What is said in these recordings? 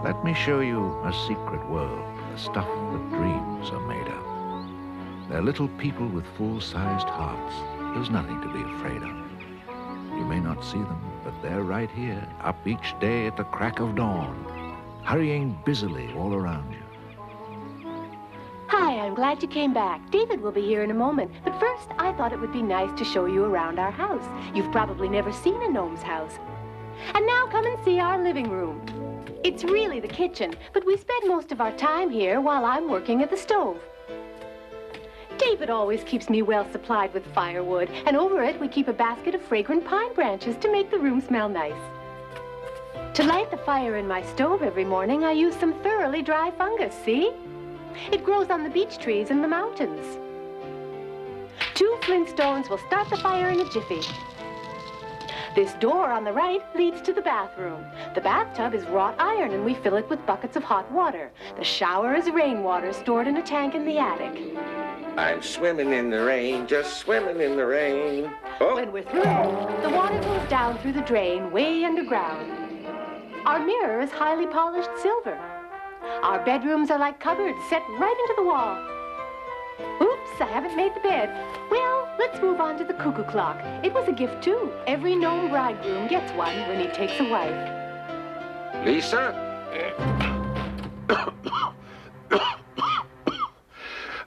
Let me show you a secret world, the stuff that dreams are made of. They're little people with full-sized hearts. There's nothing to be afraid of. You may not see them, but they're right here, up each day at the crack of dawn, hurrying busily all around you. Hi, I'm glad you came back. David will be here in a moment. But first, I thought it would be nice to show you around our house. You've probably never seen a gnome's house. And now come and see our living room. It's really the kitchen, but we spend most of our time here while I'm working at the stove. David always keeps me well supplied with firewood, and over it we keep a basket of fragrant pine branches to make the room smell nice. To light the fire in my stove every morning, I use some thoroughly dry fungus, see? It grows on the beech trees in the mountains. 2 flint stones will start the fire in a jiffy. This door on the right leads to the bathroom. The bathtub is wrought iron, and we fill it with buckets of hot water. The shower is rainwater stored in a tank in the attic. I'm swimming in the rain, just swimming in the rain. Oh. When we're through, the water goes down through the drain way underground. Our mirror is highly polished silver. Our bedrooms are like cupboards set right into the wall. Oops, I haven't made the bed. Well, let's move on to the cuckoo clock. It was a gift, too. Every gnome bridegroom gets one when he takes a wife. Lisa?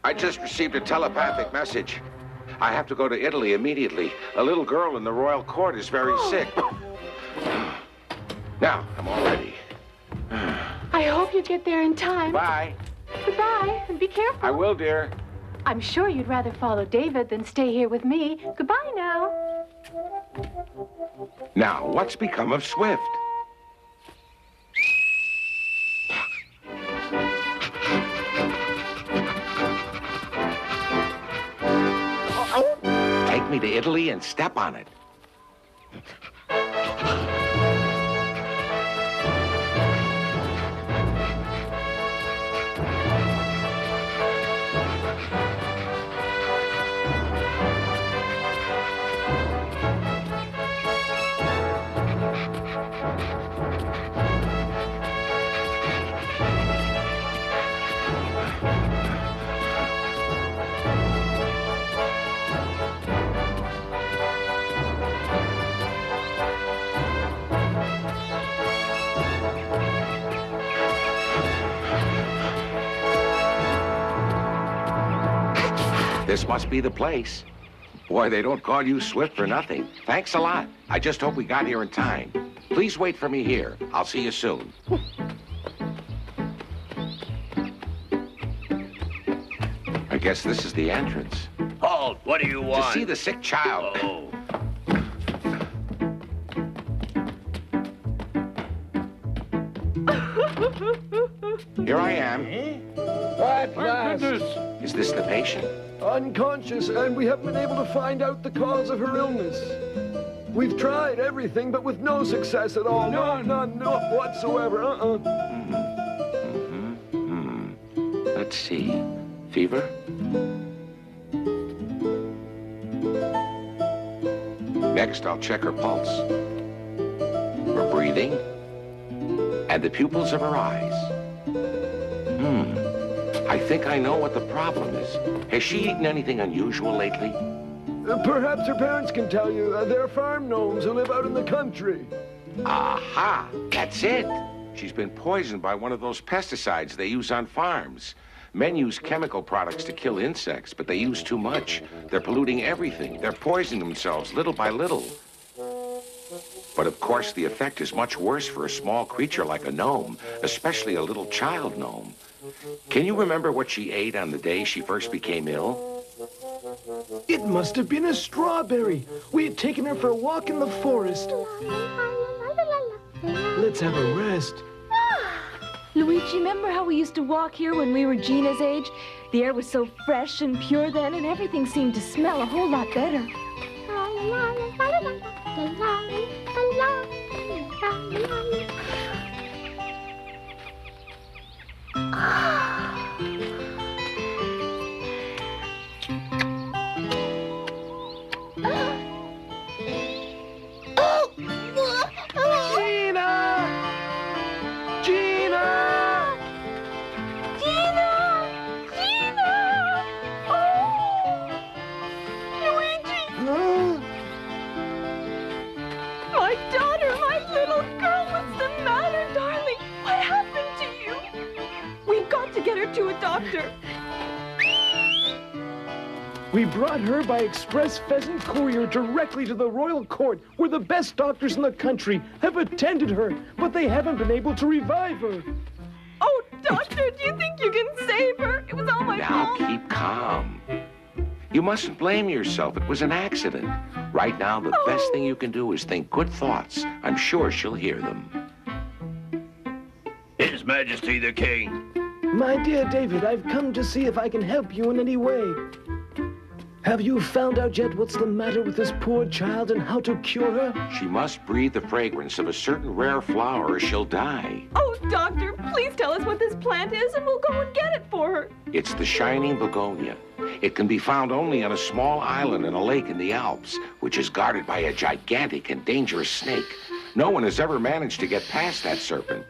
I just received a telepathic message. I have to go to Italy immediately. A little girl in the royal court is very sick. Now, I'm all ready. I hope you get there in time. Bye. Goodbye, and be careful. I will, dear. I'm sure you'd rather follow David than stay here with me. Goodbye now. Now, what's become of Swift? Take me to Italy and step on it. This must be the place. Boy, they don't call you Swift for nothing. Thanks a lot. I just hope we got here in time. Please wait for me here. I'll see you soon. I guess this is the entrance. Halt! What do you want? To see the sick child. Oh. Here I am. At last. Is this the patient? Unconscious, and we haven't been able to find out the cause of her illness. We've tried everything, but with no success at all. None whatsoever. Let's see. Fever? Next, I'll check her pulse, her breathing, and the pupils of her eyes. I think I know what the problem is. Has she eaten anything unusual lately? Perhaps her parents can tell you. They're farm gnomes who live out in the country. Aha! That's it! She's been poisoned by one of those pesticides they use on farms. Men use chemical products to kill insects, but they use too much. They're polluting everything. They're poisoning themselves little by little. But of course, the effect is much worse for a small creature like a gnome, especially a little child gnome. Can you remember what she ate on the day she first became ill? It must have been a strawberry. We had taken her for a walk in the forest. Let's have a rest. Luigi, remember how we used to walk here when we were Gina's age? The air was so fresh and pure then, and everything seemed to smell a whole lot better. Gina! Gina! to a doctor. We brought her by express pheasant courier directly to the royal court, where the best doctors in the country have attended her, but they haven't been able to revive her. Oh, doctor, do you think you can save her? It was all my Now fault. keep calm. You mustn't blame yourself. It was an accident. Right now, the best thing you can do is think good thoughts. I'm sure she'll hear them. His Majesty the King. My dear David, I've come to see if I can help you in any way. Have you found out yet what's the matter with this poor child and how to cure her? She must breathe the fragrance of a certain rare flower or she'll die. Oh, doctor, please tell us what this plant is and we'll go and get it for her. It's the shining begonia. It can be found only on a small island in a lake in the Alps, which is guarded by a gigantic and dangerous snake. No one has ever managed to get past that serpent.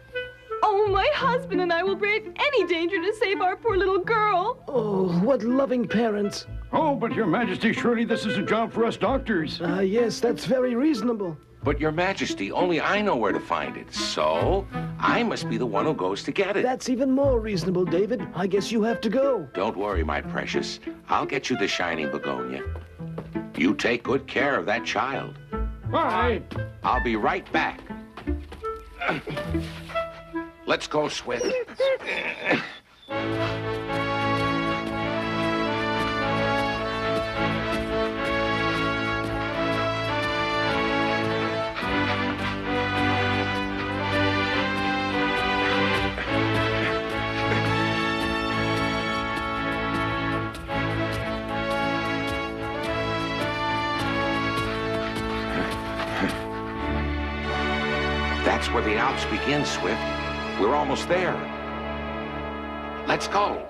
Oh, my husband and I will brave any danger to save our poor little girl. Oh, what loving parents. Oh, but Your Majesty, surely this is a job for us doctors. Yes, that's very reasonable. But Your Majesty, only I know where to find it, so I must be the one who goes to get it. That's even more reasonable, David. I guess you have to go. Don't worry, my precious. I'll get you the shining begonia. You take good care of that child. Bye. I'll be right back. Let's go, Swift. That's where the Alps begin, Swift. We're almost there. Let's go.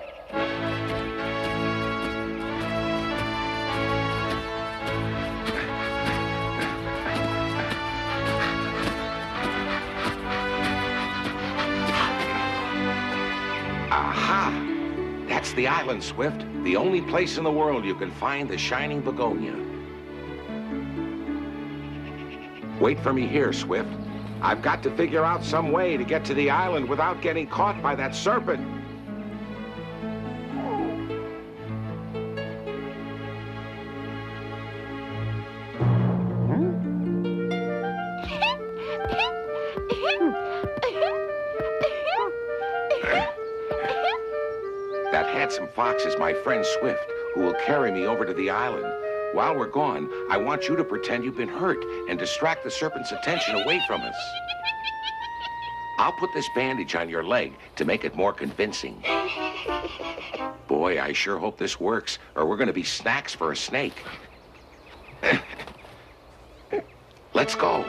Aha! That's the island, Swift. The only place in the world you can find the shining begonia. Wait for me here, Swift. I've got to figure out some way to get to the island without getting caught by that serpent. That handsome fox is my friend Swift, who will carry me over to the island. While we're gone, I want you to pretend you've been hurt and distract the serpent's attention away from us. I'll put this bandage on your leg to make it more convincing. Boy, I sure hope this works, or we're going to be snacks for a snake. Let's go.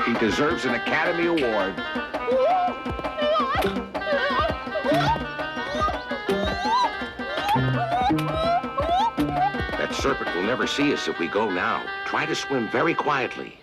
He deserves an Academy Award. That serpent will never see us if we go now. Try to swim very quietly.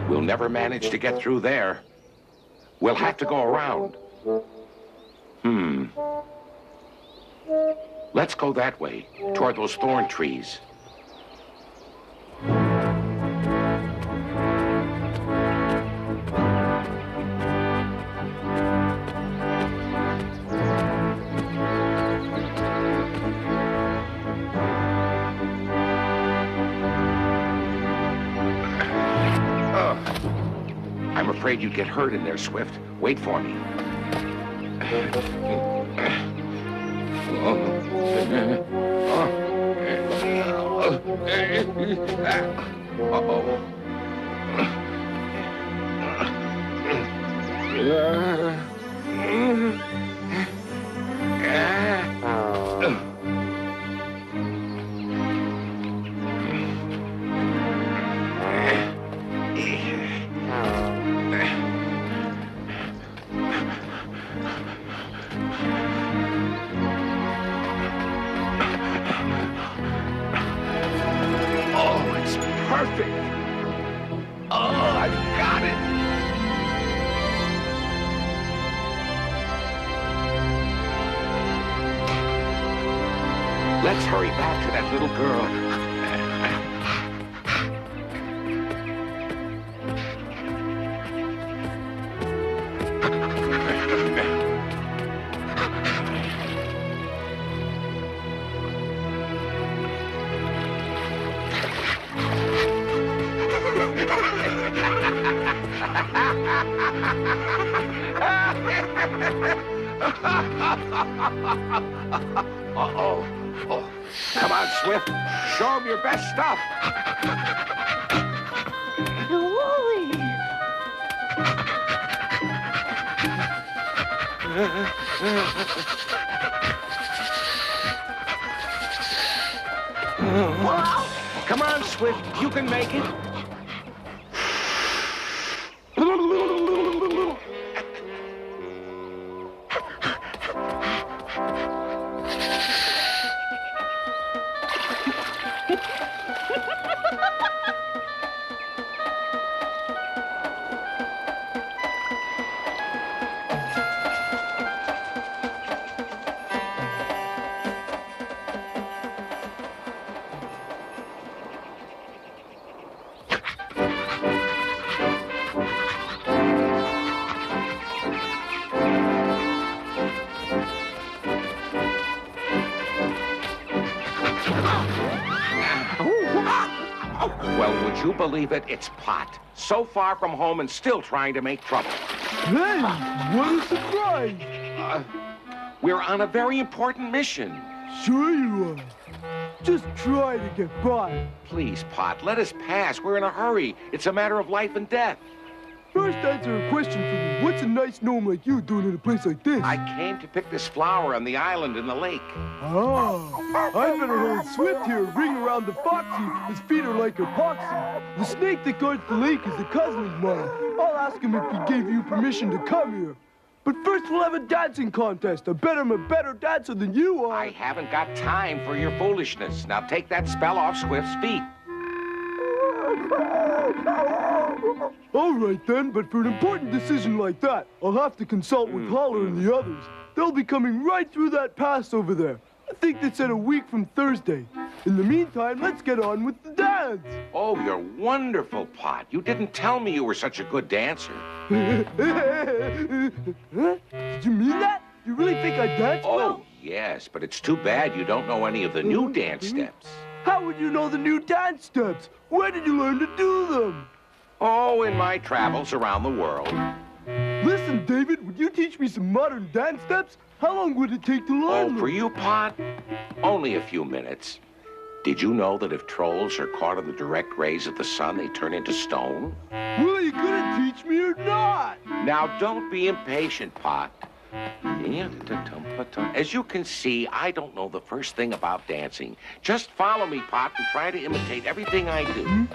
We'll never manage to get through there. We'll have to go around. Let's go that way, toward those thorn trees. I'm afraid you'd get hurt in there, Swift. Wait for me. Perfect. Oh, I've got it. Let's hurry back to that little girl. Uh-oh. Oh. Come on, Swift. Show him your best stuff. Wooly! Come on, Swift. You can make it. Well, would you believe it? It's Pot. So far from home and still trying to make trouble. Hey, what a surprise! We're on a very important mission. Sure you are. Just try to get by. Please, Pot, let us pass. We're in a hurry. It's a matter of life and death. First, answer a question for me. What's a nice gnome like you doing in a place like this? I came to pick this flower on the island in the lake. Ah, I better hold Swift here and bring around the foxy. His feet are like epoxy. The snake that guards the lake is a cousin of mine. I'll ask him if he gave you permission to come here. But first we'll have a dancing contest. I bet I'm a better dancer than you are. I haven't got time for your foolishness. Now take that spell off Swift's feet. All right then, but for an important decision like that, I'll have to consult with Holler and the others. They'll be coming right through that pass over there. I think they said a week from Thursday. In the meantime, let's get on with the dance. Oh, you're wonderful, Pot. You didn't tell me you were such a good dancer. Huh? Did you mean that? You really think I dance well? Oh, yes, but it's too bad you don't know any of the new dance steps. How would you know the new dance steps? Where did you learn to do them? Oh, in my travels around the world. Listen, David, would you teach me some modern dance steps? How long would it take to learn them? Oh, for you, Pot? Only a few minutes. Did you know that if trolls are caught in the direct rays of the sun, they turn into stone? Well, are you gonna teach me or not? Now, don't be impatient, Pot. As you can see, I don't know the first thing about dancing. Just follow me, Pot, and try to imitate everything I do.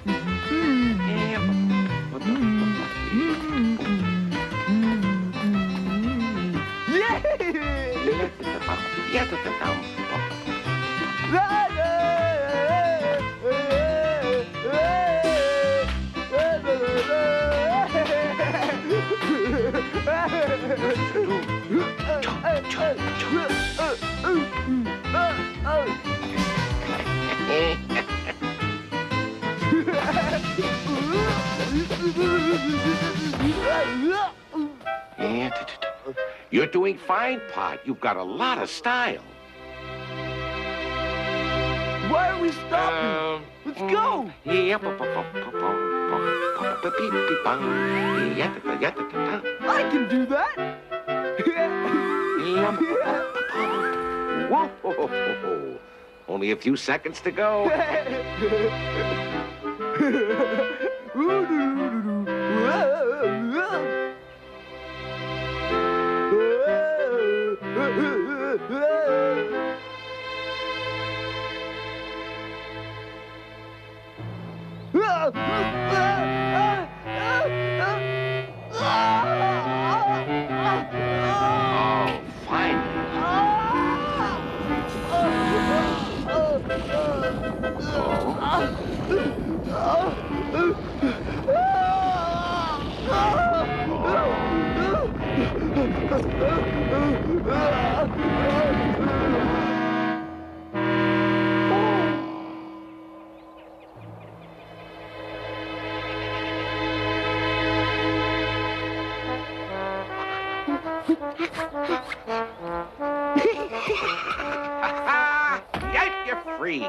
You're doing fine, Pot. You've got a lot of style. Why are we stopping? Let's go! I can do that! Whoa! Only a few seconds to go. Oh, finally. Yet you're free.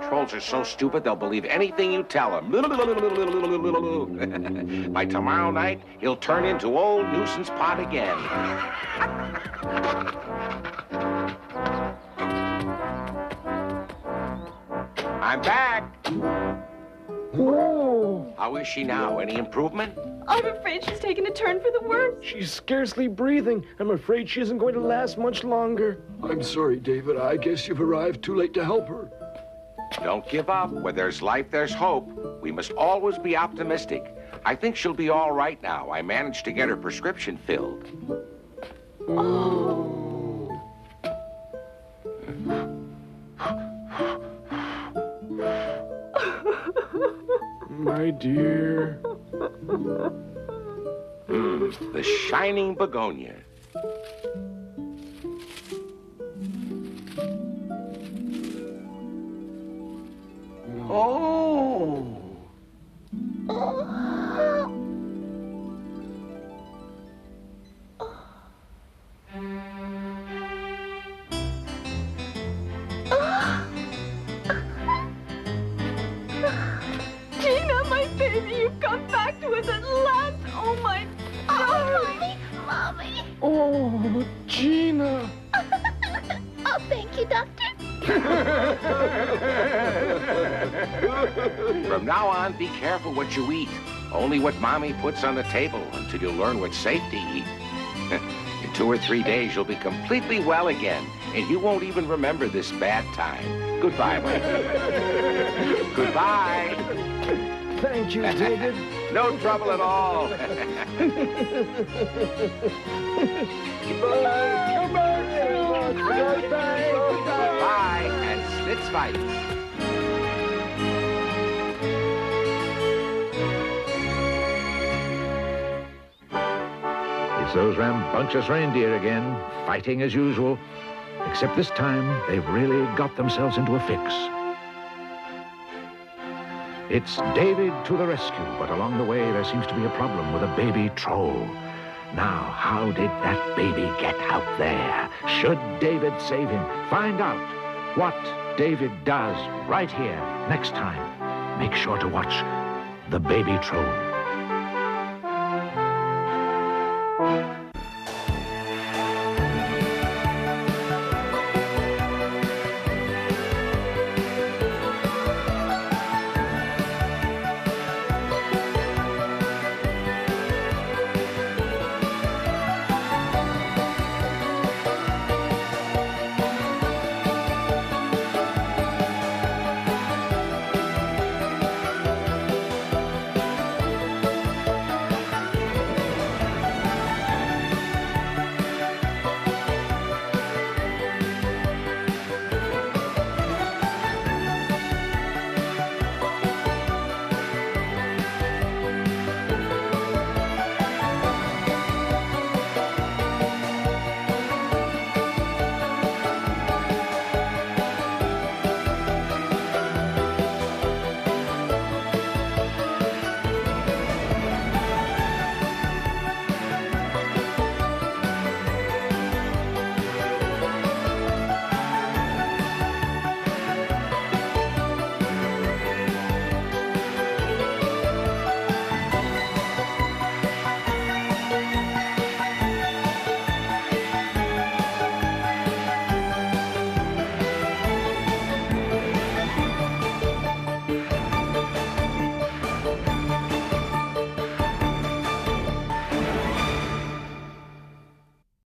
Trolls are so stupid they'll believe anything you tell them. By tomorrow night, he'll turn into old nuisance Pot again. I'm back. Whoa! How is she now? Any improvement? I'm afraid she's taken a turn for the worse. She's scarcely breathing. I'm afraid she isn't going to last much longer. I'm sorry, David. I guess you've arrived too late to help her. Don't give up. Where there's life, there's hope. We must always be optimistic. I think she'll be all right now. I managed to get her prescription filled. My dear. The shining begonia. Oh! Gina, my baby, you've come back to us at last. Oh, my darling. Mommy. Oh, Gina. Oh, thank you, Doctor. From now on, be careful what you eat. Only what Mommy puts on the table until you learn what's safe to eat. In 2 or 3 days, you'll be completely well again, and you won't even remember this bad time. Goodbye, my dear. Goodbye. Thank you, David. No trouble at all. Bye, and Slits fights. It's those rambunctious reindeer again, fighting as usual. Except this time, they've really got themselves into a fix. It's David to the rescue, but along the way, there seems to be a problem with a baby troll. Now, how did that baby get out there? Should David save him? Find out what David does right here next time. Make sure to watch The Baby Troll.